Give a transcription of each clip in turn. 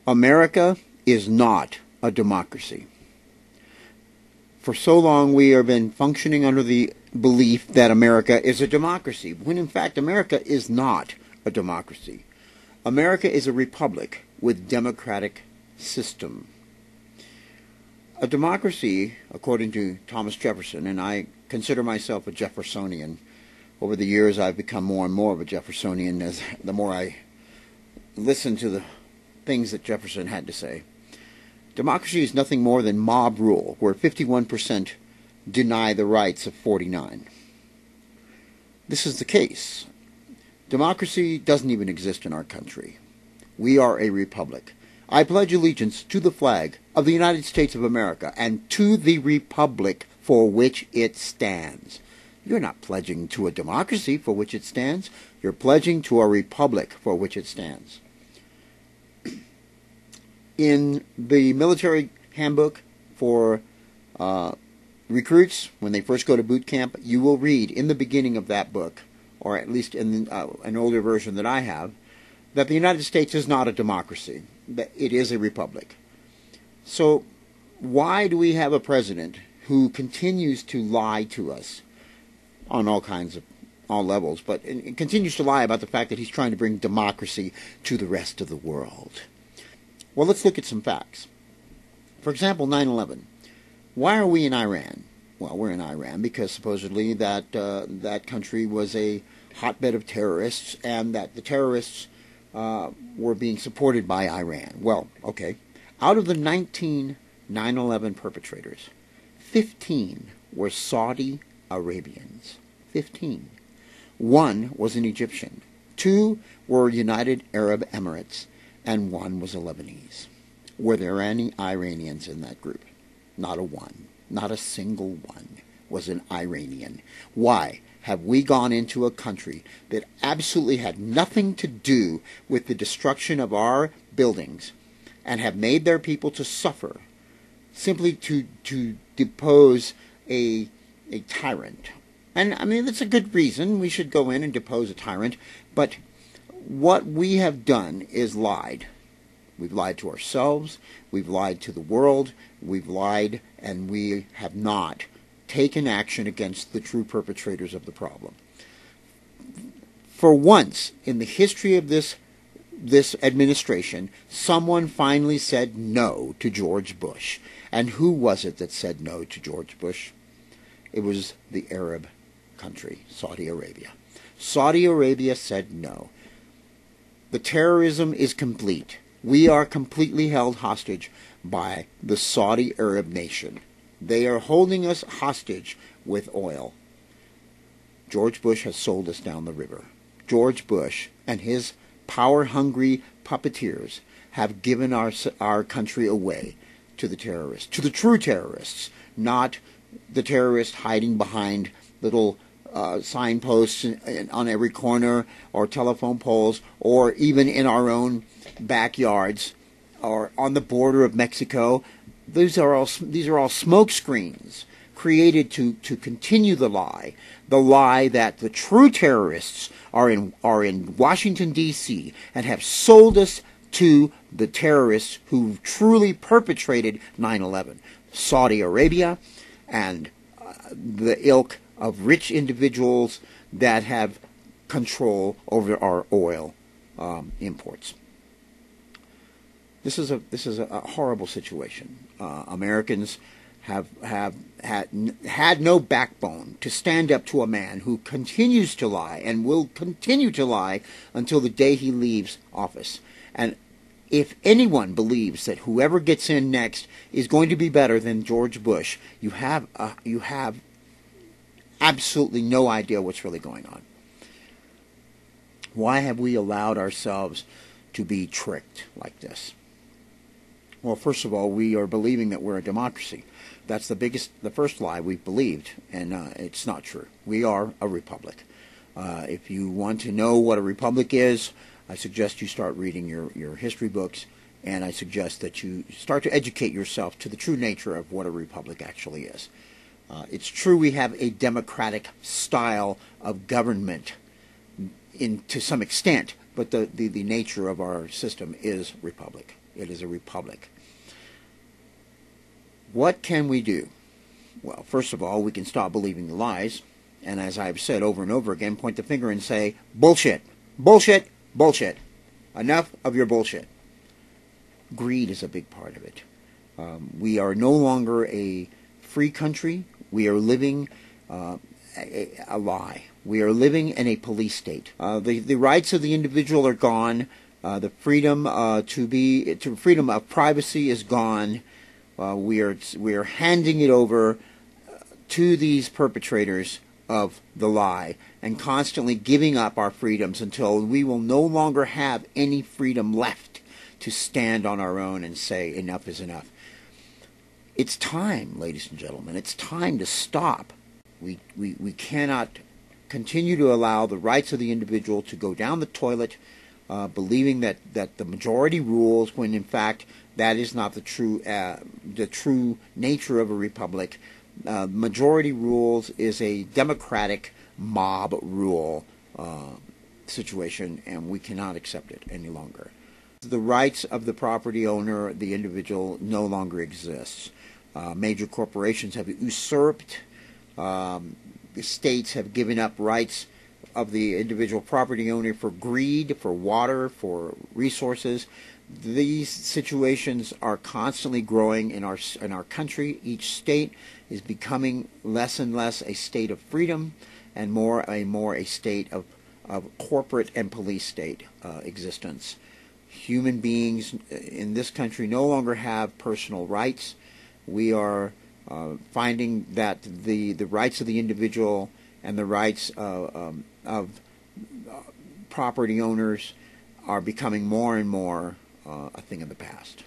America is not a democracy. For so long we have been functioning under the belief that America is a democracy, when in fact America is not a democracy. America is a republic with democratic system. A democracy, according to Thomas Jefferson, and I consider myself a Jeffersonian. Over the years I've become more and more of a Jeffersonian as the more I listen to the things that Jefferson had to say. Democracy is nothing more than mob rule, where 51% deny the rights of 49. This is the case. Democracy doesn't even exist in our country. We are a republic. I pledge allegiance to the flag of the United States of America and to the republic for which it stands. You're not pledging to a democracy for which it stands. You're pledging to a republic for which it stands. In the military handbook for recruits, when they first go to boot camp, you will read in the beginning of that book, or at least in an older version that I have, that the United States is not a democracy, that it is a republic. So why do we have a president who continues to lie to us on all levels, but continues to lie about the fact that he's trying to bring democracy to the rest of the world? Well, let's look at some facts. For example, 9/11. Why are we in Iran? Well, we're in Iran because supposedly that country was a hotbed of terrorists, and that the terrorists were being supported by Iran. Well, okay. Out of the 19 9/11 perpetrators, 15 were Saudi Arabians. 15. One was an Egyptian. 2 were United Arab Emirates. And 1 was a Lebanese. Were there any Iranians in that group? Not a one. Not a single one was an Iranian. Why have we gone into a country that absolutely had nothing to do with the destruction of our buildings and have made their people to suffer simply to depose a tyrant? And I mean, that's a good reason. We should go in and depose a tyrant, but what we have done is lied. We've lied to ourselves, we've lied to the world, we've lied, and we have not taken action against the true perpetrators of the problem. For once in the history of this administration, someone finally said no to George Bush. And who was it that said no to George Bush? It was the Arab country, Saudi Arabia. Saudi Arabia said no. The terrorism is complete. We are completely held hostage by the Saudi Arab nation. They are holding us hostage with oil. George Bush has sold us down the river. George Bush and his power-hungry puppeteers have given our country away to the terrorists, to the true terrorists, not the terrorists hiding behind little signposts on every corner, or telephone poles, or even in our own backyards, or on the border of Mexico. These are all smoke screens created to continue the lie that the true terrorists are in Washington, D.C. and have sold us to the terrorists who truly perpetrated 9/11. Saudi Arabia and the ilk of rich individuals that have control over our oil imports. This is a horrible situation. Americans have had no backbone to stand up to a man who continues to lie and will continue to lie until the day he leaves office. And if anyone believes that whoever gets in next is going to be better than George Bush, you have absolutely no idea what's really going on. Why have we allowed ourselves to be tricked like this? Well, first of all, we are believing that we're a democracy. That's the first lie we've believed, and it's not true. We are a republic. If you want to know what a republic is, I suggest you start reading your history books, and I suggest that you start to educate yourself to the true nature of what a republic actually is. It's true we have a democratic style of government to some extent, but the nature of our system is republic. It is a republic. What can we do? Well, first of all, we can stop believing the lies, and as I've said over and over again, point the finger and say, bullshit, bullshit, bullshit. Enough of your bullshit. Greed is a big part of it. We are no longer a free country. We are living a lie. We are living in a police state. The rights of the individual are gone. The freedom freedom of privacy is gone. We are handing it over to these perpetrators of the lie and constantly giving up our freedoms until we will no longer have any freedom left to stand on our own and say enough is enough. It's time, ladies and gentlemen. It's time to stop. We cannot continue to allow the rights of the individual to go down the toilet, believing that the majority rules, when in fact that is not the true nature of a republic. Majority rules is a democratic mob rule situation, and we cannot accept it any longer. The rights of the property owner, the individual, no longer exists. Major corporations have usurped. The states have given up rights of the individual property owner for greed, for water, for resources. These situations are constantly growing in our country. Each state is becoming less and less a state of freedom and more a state of corporate and police state existence. Human beings in this country no longer have personal rights. We are finding that the rights of the individual and the rights of property owners are becoming more and more a thing of the past.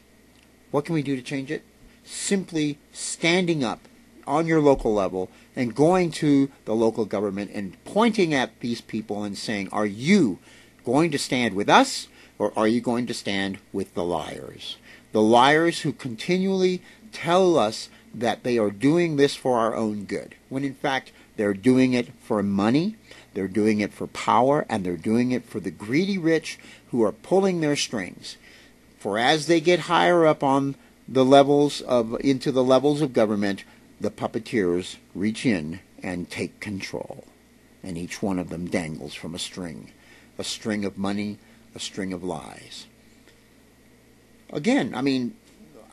What can we do to change it? Simply standing up on your local level and going to the local government and pointing at these people and saying, are you going to stand with us, or are you going to stand with the liars? The liars who continually tell us that they are doing this for our own good, when in fact they're doing it for money, they're doing it for power, and they're doing it for the greedy rich who are pulling their strings. For as they get higher up on the levels into the levels of government, the puppeteers reach in and take control. And each one of them dangles from a string of money, a string of lies. Again, I mean,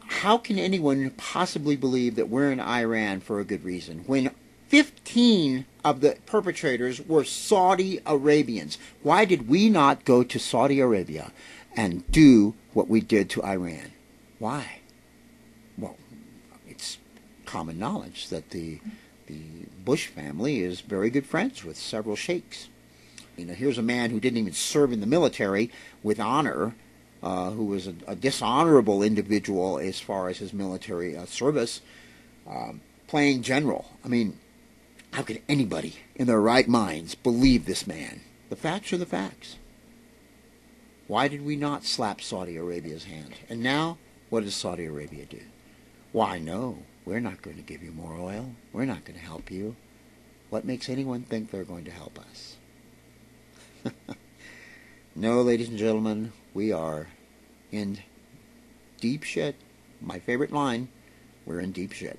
how can anyone possibly believe that we're in Iran for a good reason when 15 of the perpetrators were Saudi Arabians? Why did we not go to Saudi Arabia and do what we did to Iran? Why? Well, it's common knowledge that the Bush family is very good friends with several sheikhs. You know, here's a man who didn't even serve in the military with honor, who was a dishonorable individual as far as his military service, playing general. I mean, how could anybody in their right minds believe this man? The facts are the facts. Why did we not slap Saudi Arabia's hand? And now, what does Saudi Arabia do? Why, no, we're not going to give you more oil. We're not going to help you. What makes anyone think they're going to help us? No, ladies and gentlemen, we are in deep shit. My favorite line, we're in deep shit.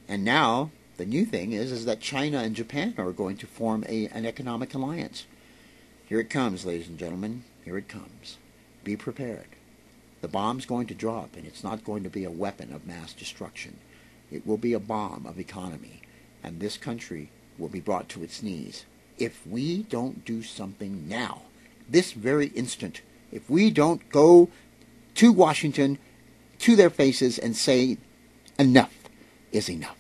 And now, the new thing is that China and Japan are going to form an economic alliance. Here it comes, ladies and gentlemen. Here it comes. Be prepared. The bomb's going to drop, and it's not going to be a weapon of mass destruction. It will be a bomb of economy, and this country will be brought to its knees. If we don't do something now, this very instant, if we don't go to Washington, to their faces, and say, enough is enough.